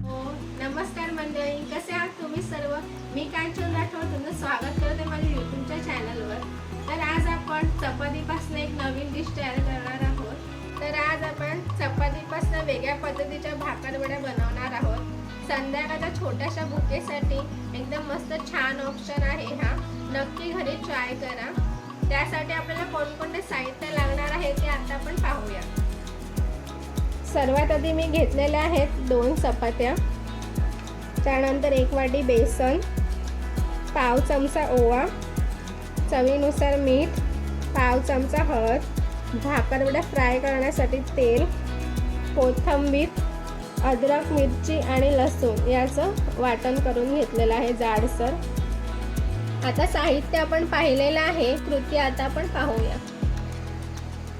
हो, नमस्कार मंडळी, कसे आहात तुम्ही सर्व? मी कांचन राठोड तुमचं स्वागत करते माझ्या यूट्यूबच्या चॅनलवर. तर आज आपण चपातीपासून एक नवीन डिश तयार करणार आहोत. तर आज आपण चपातीपासून वेगळ्या पद्धतीच्या भाकरवड्या बनवणार आहोत. संध्याकाळच्या छोट्याशा बुकेसाठी एकदम मस्त छान ऑप्शन आहे हा. नक्की घरी ट्राय करा. त्यासाठी आपल्याला कोणकोणते साहित्य लागणार आहे ते आता आपण पाहूया. सर्वात आधी मी घेतलेल्या आहेत 2 चपात्या, त्यानंतर 1 वाटी बेसन, पाव चमचा ओवा, चवीनुसार मीठ, पाव चमचा हळद, भाकरवड्या फ्राय करण्यासाठी तेल, कोथिंबीर, अद्रक, मिरची आणि लसूण याचं वाटण करून घेतलेलं आहे जाडसर. आता साहित्य आपण पाहिलेलं आहे, कृती आता आपण पाहूया.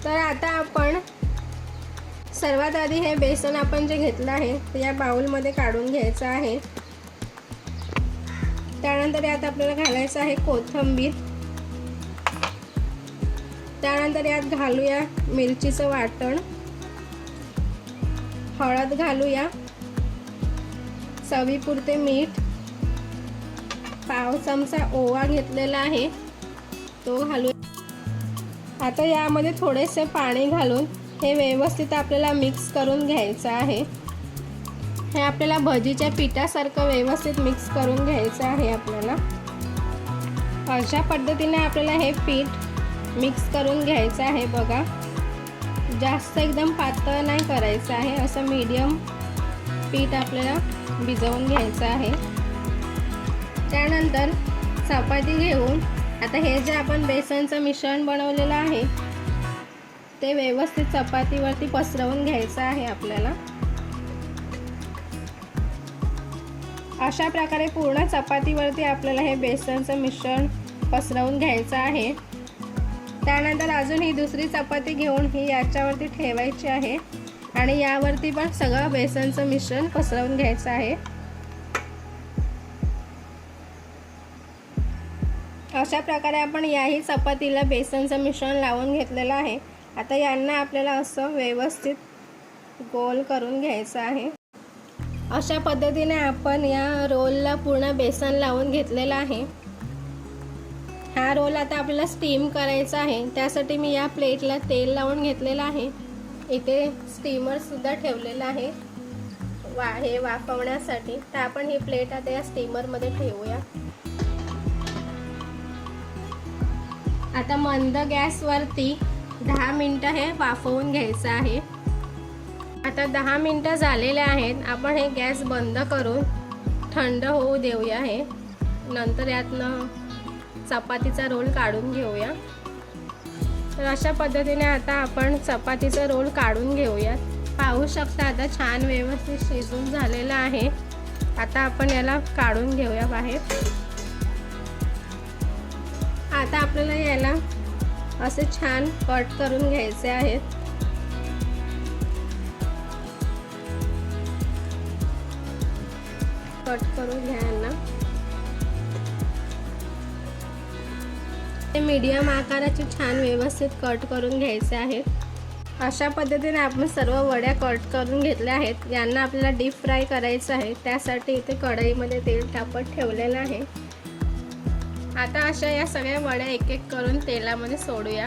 तर आता आपण सर्वात आधी हे बेसन आपण जे घेतलं आहे ते या बाउलमध्ये काढून घ्यायचं आहे. त्यानंतर यात आपल्याला घालायचं आहे कोथिंबीर. त्यानंतर यात घालूया मिरचीचं वाटण, हळद घालूया, चवीपुरते मीठ, पाव चमचा ओवा घेतलेला आहे तो घालूया. आता यामध्ये थोडेसे पाणी घालून हे व्यवस्थित आपल्याला मिक्स करून घ्यायचं आहे. हे आपल्याला भजीच्या पिठासारखं व्यवस्थित मिक्स करून घ्यायचं आहे आपल्याला. अशा पद्धतीने आपल्याला हे पीठ मिक्स करून घ्यायचं आहे. बघा, जास्त एकदम पातळ नाही करायचं आहे, असं मीडियम पीठ आपल्याला भिजवून घ्यायचं आहे. त्यानंतर चपाती घेऊन आता हे जे आपण बेसनचं मिश्रण बनवलेलं आहे ते व्यवस्थित चपातीवरती पसरवून घ्यायचं आहे आपल्याला. अशा प्रकारे पूर्ण चपातीवरती आपल्याला हे बेसनचं मिश्रण पसरवून घ्यायचं आहे. त्यानंतर अजून ही दुसरी चपाती घेऊन ही याच्यावरती ठेवायची आहे आणि यावरती पण सगळं बेसनचं मिश्रण पसरवून घ्यायचं आहे. अशा प्रकारे आपण याही चपातीला बेसनचं मिश्रण लावून घेतलेलं आहे. आता यांना आपल्याला असं व्यवस्थित गोल करून घ्यायचं आहे. अशा पद्धतीने आपण या रोलला पूर्ण बेसन लावून घेतलेलं आहे. हा रोल आता आपल्याला स्टीम करायचा आहे. त्यासाठी मी या प्लेटला तेल लावून घेतलेलं आहे. इथे स्टीमर सुद्धा ठेवलेलं आहे हे वाफवण्यासाठी. तर आपण ही प्लेट आता या स्टीमरमध्ये ठेवूया. आता मंद गॅसवरती 10 मिनिटं हे वाफवून घ्यायचं आहे. आता 10 मिनिटं झालेले आहेत. आपण हे गॅस बंद करून थंड होऊ देऊया. हे नंतर यातनं चपातीचा रोल काढून घेऊया. तर अशा पद्धतीने आता आपण चपातीचा रोल काढून घेऊयात. पाहू शकता आता छान व्यवस्थित शिजून झालेलं आहे. आता आपण याला काढून घेऊया बाहेर. आता आपल्याला याला असे छान कट करून घ्यायचे आहेत. कट करून घ्यायला हे मीडियम आकाराचे छान व्यवस्थित कट करून घ्यायचे आहेत. अशा पद्धतीने आपण सर्व वड्या कट करून घेतल्या आहेत. यांना आपल्याला डीप फ्राय करायचं आहे. त्यासाठी इथे कढईमध्ये तेल तापत ठेवलेलं आहे. आता अशा या सगळ्या वड्या एक एक करून तेलामध्ये सोडूया.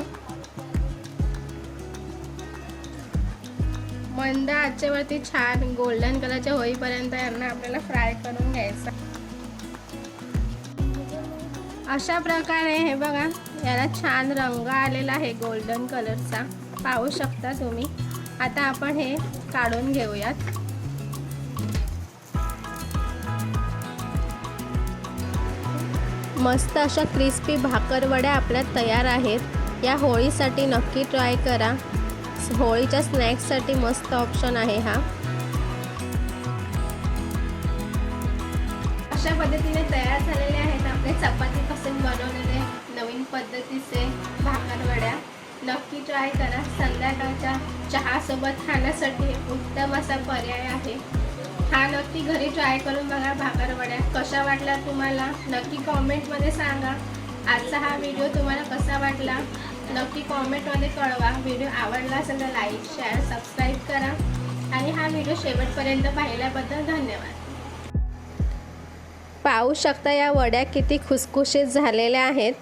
मंद आचेवरती छान गोल्डन कलरच्या होईपर्यंत यांना आपल्याला फ्राय करून घ्यायचं. अशा प्रकारे हे बघा, याला छान रंग आलेला आहे गोल्डन कलरचा, पाहू शकता तुम्ही. आता आपण हे काढून घेऊयात. मस्त अशा क्रिस्पी भाकरवड्या आपल्या तयार आहेत. या होळीसाठी नक्की ट्राय करा. होळीच्या स्नॅक्ससाठी मस्त ऑप्शन आहे हा. अशा पद्धतीने तयार झालेले आहेत आपले चपातीपासून बनवलेले नवीन पद्धतीचे भाकरवड्या. नक्की ट्राय करा. संध्याकाळच्या चहासोबत खाण्यासाठी उत्तम असा पर्याय आहे हा. नक्की घरी ट्राय करून बघा भाकरवड्या. कशा वाटल्या तुम्हाला नक्की कॉमेंटमध्ये सांगा. आजचा हा व्हिडिओ तुम्हाला कसा वाटला नक्की कॉमेंटमध्ये कळवा. व्हिडिओ आवडला असेल तर लाईक, शेअर, सबस्क्राईब करा. आणि हा व्हिडिओ शेवटपर्यंत पाहिल्याबद्दल धन्यवाद। पाहू शकता या वड्या किती खुसखुशीत झालेल्या आहेत।